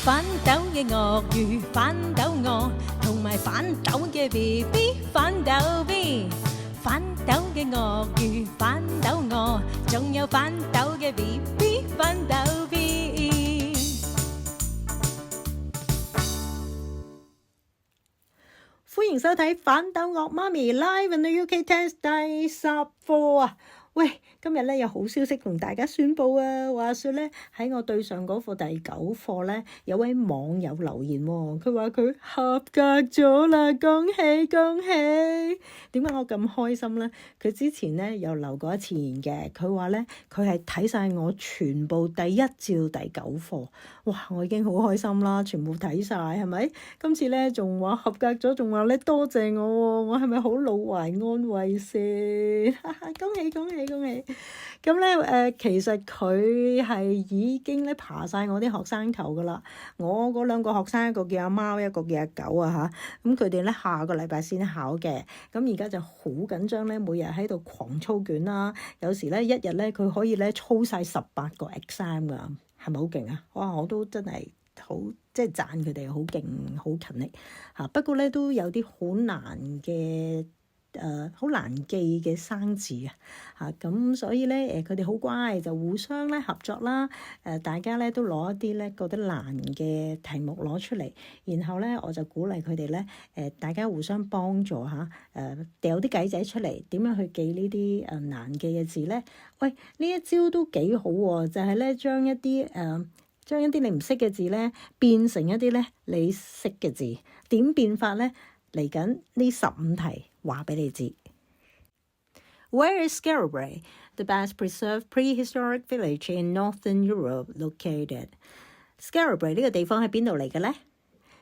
反斗嘅鱷魚，反斗鵝，同埋反斗嘅 BB， 反斗 B。反斗嘅鱷魚，反斗鵝，仲有反斗嘅 BB， 反斗 B。歡迎收睇反斗樂媽咪 Live in the UK Test 第10課啊！喂，今日咧有好消息同大家宣佈啊！話說咧喺我對上嗰課第9課咧，有位網友留言喎，佢話佢合格咗啦，恭喜恭喜！點解我咁開心咧？佢之前咧又留過一次言嘅，佢話咧佢係睇晒我全部第1至到第9課，哇！我已經好開心啦，全部睇晒係咪？今次咧仲話合格咗，仲話咧多謝我喎，我係咪好老懷安慰先？恭喜恭喜！恭喜！咁咧其實佢係已經咧爬晒我啲學生球噶啦。我嗰兩個學生，一個叫阿貓，一個叫阿狗啊嚇。咁佢哋咧下個禮拜先考嘅。咁而家就好緊張咧，每日喺度狂操卷啦。有時咧一日咧佢可以咧操晒18個 exam 噶，係咪好勁啊？哇！我都真係好即係讚佢哋好勁，好勤力嚇。不過咧都有啲好難嘅。好難記嘅生字啊！咁所以咧佢哋好乖，就互相咧合作啦。大家咧都攞一啲咧覺得難嘅題目攞出嚟，然後咧我就鼓勵佢哋咧大家互相幫助嚇。掉啲計仔出嚟，點樣去記呢啲難記嘅字咧？喂，呢一招都幾好喎！就係咧將一啲你唔識嘅字咧變成一啲咧你識嘅字，點變法咧？嚟緊呢15題話俾你知。Where is Scarabray, the best preserved prehistoric village in Northern Europe located? Scarabray 呢個地方喺邊度嚟嘅咧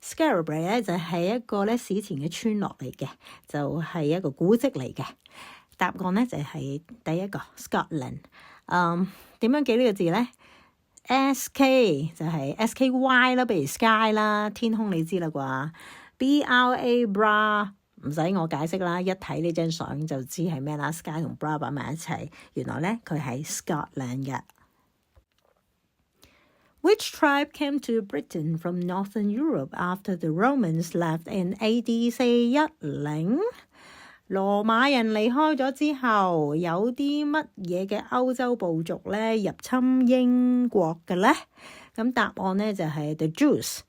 ？Scarabray 咧就係一個咧史前嘅村落嚟嘅，就係一個古蹟嚟嘅。答案咧就係第一個 Scotland。點樣記呢個字咧？SK 就係 SKY 啦，譬如 sky 啦，天空你知啦啩。BRA bra 唔使我解釋啦，一睇呢張相就知係咩啦。Sky 同 bra 擺埋一齊，原來咧佢係 Scotland 嘅。Which tribe came to Britain from Northern Europe after the Romans left in AD 410？羅馬人離開咗之後，有啲乜嘢嘅歐洲部族咧入侵英國嘅咧？咁答案咧就係 The Jews，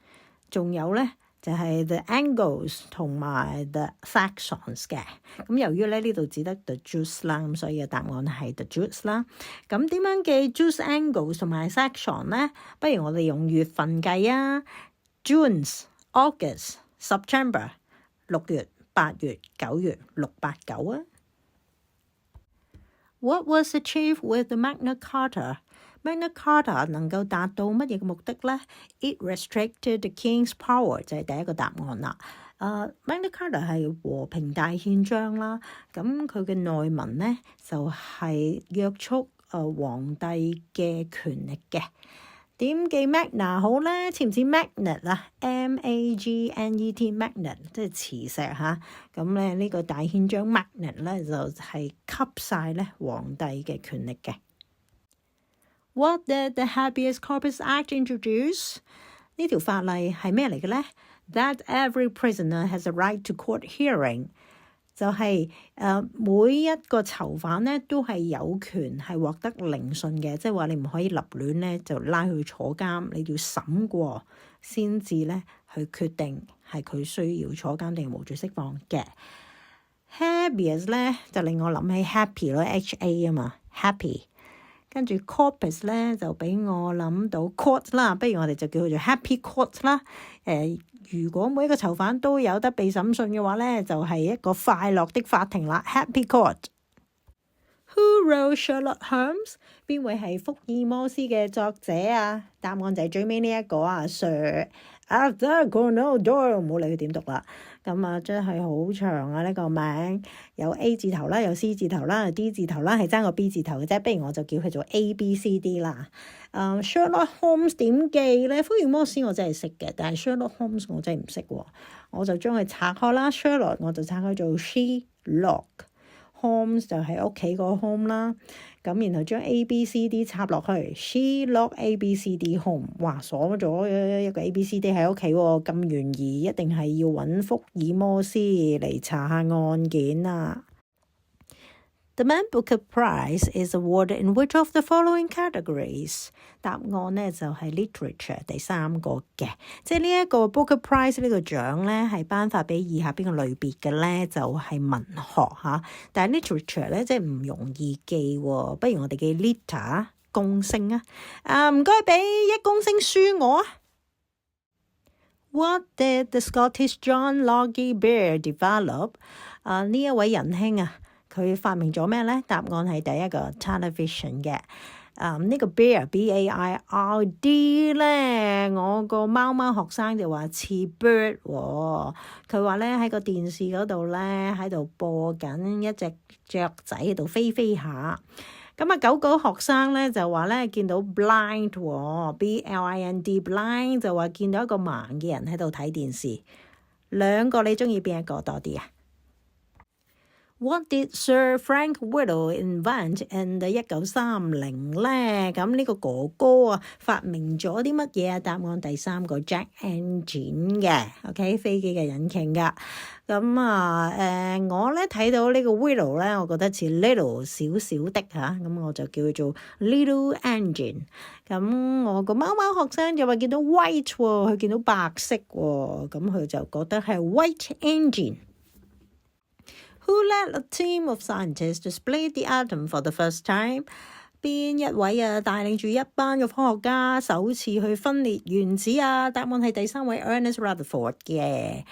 仲有咧。就係 the Angles 同埋 the Saxons 嘅。咁由於咧呢度只得 the Jews 啦，咁所以嘅答案係 the Jews 啦。咁點樣記 Jews、Angles 同埋 Saxon 咧？不如我哋用月份計啊 ，June、August、September 6月、8月、9月6、8、9啊。What was achieved with the Magna Carta？Magna Carta 能夠達到乜嘢嘅目的咧 ？It restricted the king's power 就係第一個答案啦。Magna Carta 係和平大憲章啦，咁佢嘅內文咧就係約束皇帝嘅權力嘅。點記 Magna 好咧？似唔似 Magnet 啊 ？Magnet Magnet 即係磁石嚇。咁咧呢個大憲章 Magnet 咧就係吸晒咧皇帝嘅權力嘅。What did the Habeas Corpus Act introduce？ 呢條法例係咩嚟嘅咧 ？That every prisoner has a right to court hearing， 就係每一個囚犯咧都係有權係獲得聆訊嘅，即係話你唔可以立亂咧就拉佢坐監，你要審過先至咧去決定係佢需要坐監定係無罪釋放嘅。Habeas 咧就令我諗起 happy 咯 ，HA 啊嘛 ，happy。跟住 corpus 咧就俾我諗到 court 啦，不如我哋就叫佢做 happy court 啦。如果每一個囚犯都有得被審訊嘅話咧，就係一個快樂的法庭啦 ，happy court。Who wrote Sherlock Holmes？ 邊位係福爾摩斯嘅作者啊？答案就係最尾呢一個啊 ，Sir Arthur Conan Doyle， 唔好理佢點讀啦。咁啊，真係好長啊！呢個名有 A 字頭啦，有 C 字頭啦，有 D 字頭啦，係爭個 B 字頭嘅啫。不如我就叫佢做 ABCD 啦。Sherlock Holmes 點記咧？福爾摩斯我真係識嘅，但係 Sherlock Holmes 我真係唔識喎。我就將佢拆開啦。Sherlock 我就拆開做 She-Lock。，homes 就係屋企個 home 啦。咁然後將 ABCD 插落去 ，She locked ABCD home。哇，鎖咗一個 ABCD 喺屋企喎，咁懸疑，一定係要揾福爾摩斯嚟查下案件啊！The Man Booker Prize is awarded in which of the following categories？ 答案呢就係 literature 第3個嘅，即係呢一個 Booker Prize 呢個獎呢係頒發俾以下邊個類別嘅呢？就係文學嚇，但係 literature 呢即係唔容易記喎，不如我哋記 liter 公升啊！唔該俾1公升書我啊！ What did the Scottish John Logie Baird develop？ 呢一位仁兄啊！佢發明咗咩呢？答案係第一個 television 嘅。呢個 Baird B-A-I-R-D 呢，我個貓學生就話似 bird 喎。佢話呢喺個電視嗰度呢，喺度播緊一隻雀仔喺度飛下。咁啊狗學生呢就話呢見到 blind 喎 B-L-I-N-D blind 就話見到一個盲嘅人喺度睇電視。兩個你中意邊一個多啲啊？What did Sir Frank Whittle invent in the 1930呢？咁呢個哥哥啊，發明咗啲乜嘢啊？答案第3個 jet engine 嘅 ，OK 飛機嘅引擎噶。咁我咧睇到呢個 Whittle 咧，我覺得似 little 少少的嚇，咁我就叫佢做 little engine。咁我個貓學生就話見到 white 喎，佢見到白色喎，咁佢就覺得係 white engine。Who led a team of scientists to split the atom for the first time？ 邊一位啊帶領住一班嘅科學家首次去分裂原子啊？答案係第3位 Ernest Rutherford 嘅。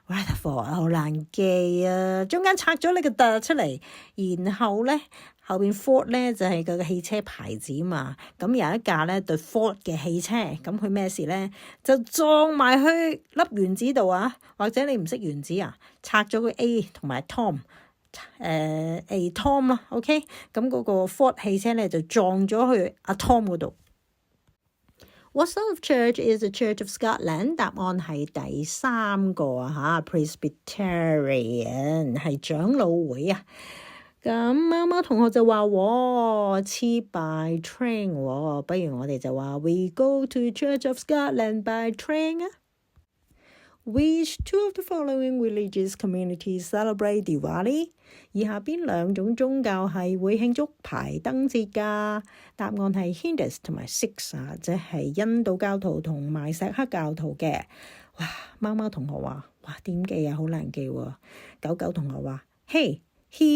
Rutherford 好難記啊，中間拆咗呢個突出嚟，然後咧後邊 Ford 咧就係佢嘅汽車牌子嘛。咁有一架咧對 Ford 嘅汽車，咁佢咩事咧？就撞埋去粒原子度啊！或者你唔識原子啊？拆咗個 A 同埋 Tom。Atom 啦 ，OK， 咁嗰個 Ford 汽車咧就撞咗去阿 Tom 嗰度。What sort of church is the Church of Scotland？ 答案係第3個啊 Presbyterian 係長老會啊。咁貓同學就話似 by train 喎，不如我哋就話 We go to Church of Scotland by train 啊。Which two of the following religious communities celebrate Diwali？ 以下邊2種宗教係會慶祝排燈節㗎？答案係 Hindus 同埋 Sikhs 啊，即係印度教徒同埋錫克教徒嘅。哇！貓同學話：哇點記啊，好難記喎。狗同學話：He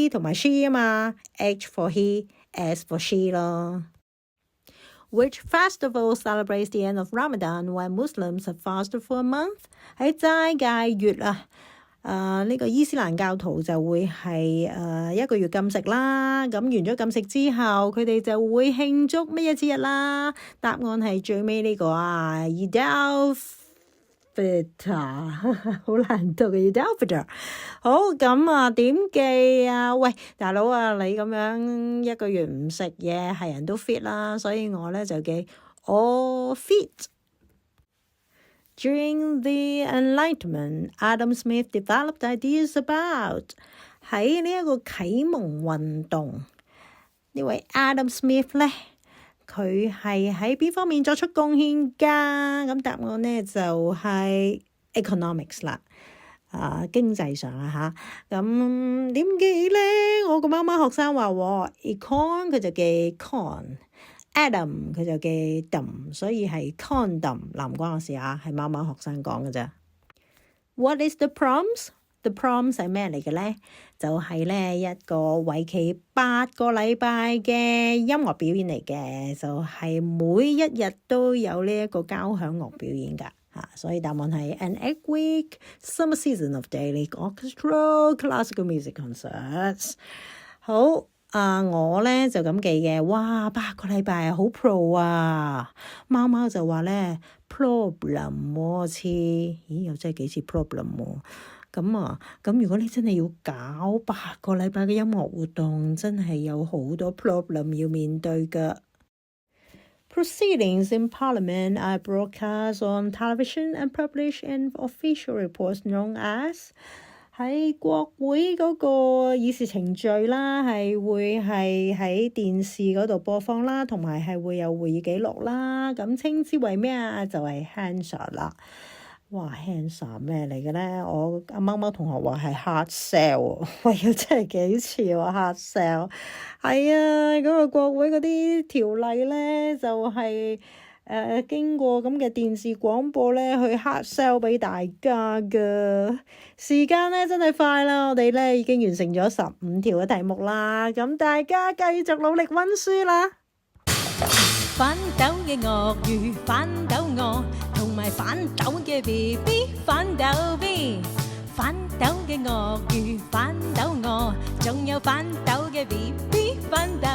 同埋 she 啊嘛 ，H for he，S for she 咯。Which festival celebrates the end of Ramadan when Muslims have fasted for a month？ 喺齋戒月啊，呢個伊斯蘭教徒就會係1個月禁食啦。咁完咗禁食之後，佢哋就會慶祝乜嘢節日啦？答案係最尾呢個啊 Eid al-Fitr 好難讀嘅 Eid al-Fitr。好，咁點記啊？喂，大佬啊，你咁樣1個月唔食嘢，係人都 fit 啦，所以我咧就記 all fit。During the Enlightenment, Adam Smith developed ideas about 喺呢一個啟蒙運動，呢位 Adam Smith 咧，佢係喺邊方面作出貢獻㗎？咁答案咧就係 economics 啦。經濟上啦嚇，咁點記咧？我個貓學生話econ 佢就記 con，Adam 佢就記 dom， 所以係 condom， 唔關我事啊，係貓學生講嘅啫。What is the proms？The proms 係咩嚟嘅咧？就係咧一個為期8個禮拜嘅音樂表演嚟嘅，就係每一日都有呢一個交響樂表演㗎。所以答案係 an 8-week summer season of daily orchestral classical music concerts。好我咧就咁記嘅，哇8個禮拜好 pro 啊！貓就話咧 problem 喎似，咦又真係幾似 problem 喎。咁如果你真係要搞8個禮拜嘅音樂活動，真係有好多 problem 要面對㗎。Proceedings in Parliament are broadcast on television and published in official reports known as 喺國會嗰個議事程序啦，係會係喺電視嗰度播放啦，同埋係會有會議記錄啦。咁稱之為咩啊？就係 Hansard 啦。哇 Hansard 咩嚟嘅咧？我阿貓貓同學話係 hard sell 喎，喂，真係幾似喎 hard sell。係啊，嗰個國會嗰啲條例咧，就係經過咁嘅電視廣播咧，去 hard sell 俾大家噶。時間咧真係快啦，我哋咧已經完成咗15條嘅題目啦，咁大家繼續努力溫書啦。反斗嘅鱷魚，反斗鵝，同埋反斗嘅 BB， 反斗 B。反斗嘅鱷魚，反斗鵝，仲有反斗嘅 BB， 反斗